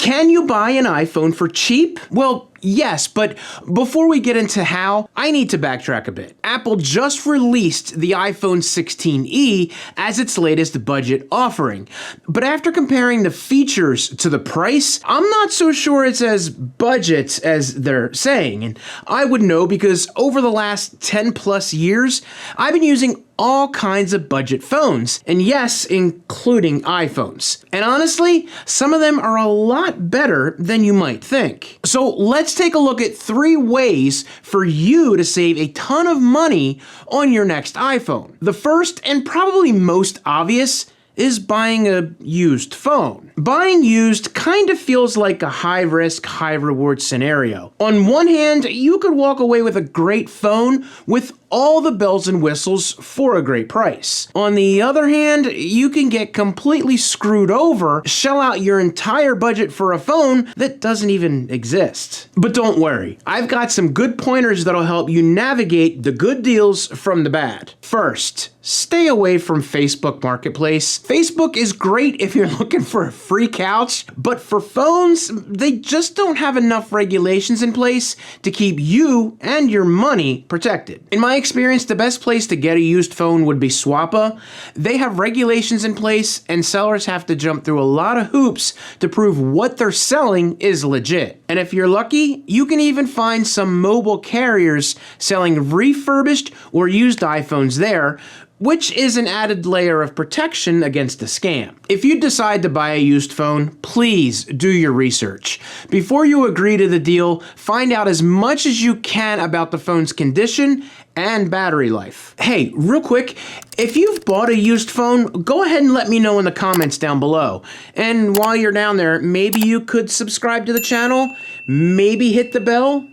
Can you buy an iPhone for cheap? Well, yes, but before we get into how, I need to backtrack a bit. Apple just released the iPhone 16e as its latest budget offering. But after comparing the features to the price, I'm not so sure it's as budget as they're saying. And I would know because over the last 10 plus years, I've been using all kinds of budget phones, and yes, including iPhones. And honestly, some of them are a lot better than you might think. So let's take a look at 3 ways for you to save a ton of money on your next iPhone. The first, and probably most obvious, is buying a used phone. Buying used kind of feels like a high-risk, high-reward scenario. On one hand, you could walk away with a great phone with all the bells and whistles for a great price. On the other hand, you can get completely screwed over, shell out your entire budget for a phone that doesn't even exist. But don't worry, I've got some good pointers that'll help you navigate the good deals from the bad. First, stay away from Facebook Marketplace. Facebook is great if you're looking for a free couch, but for phones, they just don't have enough regulations in place to keep you and your money protected. In my experience, the best place to get a used phone would be Swappa. They have regulations in place, and sellers have to jump through a lot of hoops to prove what they're selling is legit. And if you're lucky, you can even find some mobile carriers selling refurbished or used iPhones there, which is an added layer of protection against a scam. If you decide to buy a used phone, please do your research. Before you agree to the deal, find out as much as you can about the phone's condition and battery life. Hey, real quick, if you've bought a used phone, go ahead and let me know in the comments down below. And while you're down there, maybe you could subscribe to the channel, maybe hit the bell,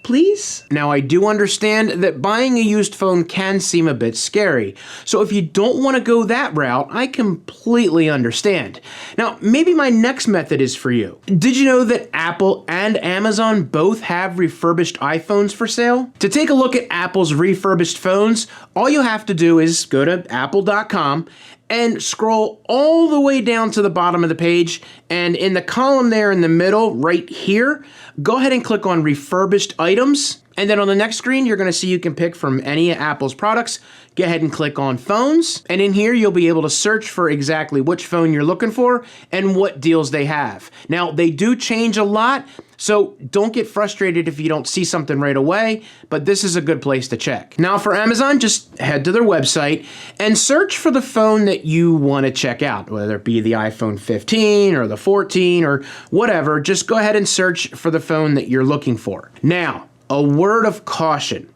please? Now, I do understand that buying a used phone can seem a bit scary, so if you don't want to go that route, I completely understand. Now, maybe my next method is for you. Did you know that Apple and Amazon both have refurbished iPhones for sale? To take a look at Apple's refurbished phones, all you have to do is go to apple.com and scroll all the way down to the bottom of the page, and in the column there in the middle, right here, go ahead and click on refurbished items, and then on the next screen, you're gonna see you can pick from any of Apple's products. Go ahead and click on phones, and in here, you'll be able to search for exactly which phone you're looking for and what deals they have. Now, they do change a lot, so don't get frustrated if you don't see something right away, but this is a good place to check. Now for Amazon, just head to their website and search for the phone that you want to check out, whether it be the iPhone 15 or the 14 or whatever. Just go ahead and search for the phone that you're looking for. Now, a word of caution.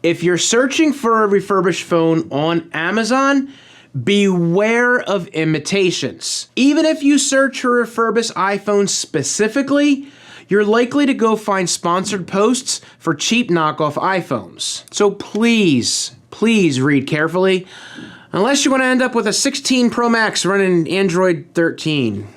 If you're searching for a refurbished phone on Amazon, beware of imitations. Even if you search for refurbished iPhones specifically, you're likely to go find sponsored posts for cheap knockoff iPhones. So please read carefully, unless you want to end up with a 16 Pro Max running Android 13.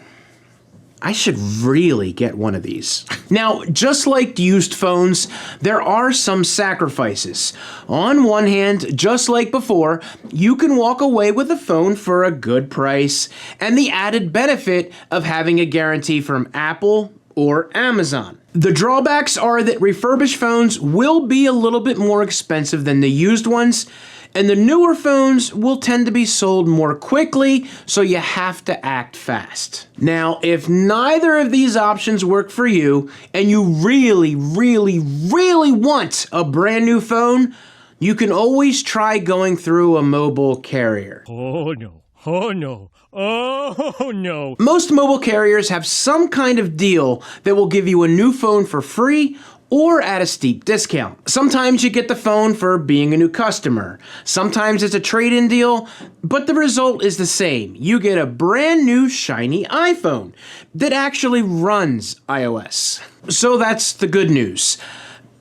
I should really get one of these. Now, just like used phones, there are some sacrifices. On one hand, just like before, you can walk away with a phone for a good price and the added benefit of having a guarantee from Apple or Amazon. The drawbacks are that refurbished phones will be a little bit more expensive than the used ones, and the newer phones will tend to be sold more quickly, so you have to act fast. Now, if neither of these options work for you, and you really want a brand new phone, you can always try going through a mobile carrier. Oh no, oh no. Oh no. Most mobile carriers have some kind of deal that will give you a new phone for free or at a steep discount. Sometimes you get the phone for being a new customer. Sometimes it's a trade-in deal, but the result is the same. You get a brand new shiny iPhone that actually runs iOS. So that's the good news.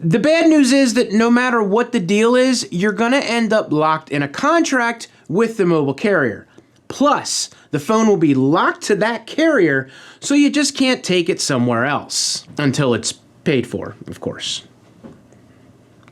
The bad news is that no matter what the deal is, you're gonna end up locked in a contract with the mobile carrier. Plus, the phone will be locked to that carrier, so you just can't take it somewhere else. Until it's paid for, of course.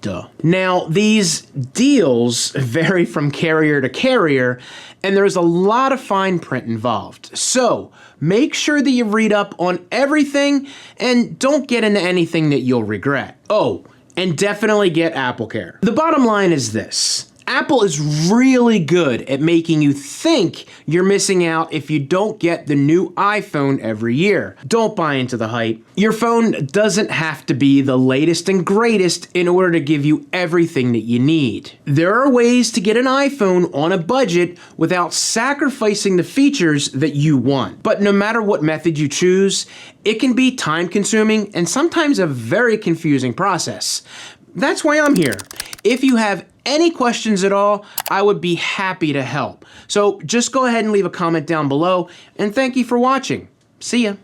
Duh. Now, these deals vary from carrier to carrier, and there's a lot of fine print involved. So, make sure that you read up on everything and don't get into anything that you'll regret. Oh, and definitely get AppleCare. The bottom line is this. Apple is really good at making you think you're missing out if you don't get the new iPhone every year. Don't buy into the hype. Your phone doesn't have to be the latest and greatest in order to give you everything that you need. There are ways to get an iPhone on a budget without sacrificing the features that you want. But no matter what method you choose, it can be time-consuming and sometimes a very confusing process. That's why I'm here. If you have any questions at all, I would be happy to help. So just go ahead and leave a comment down below, and thank you for watching. See ya.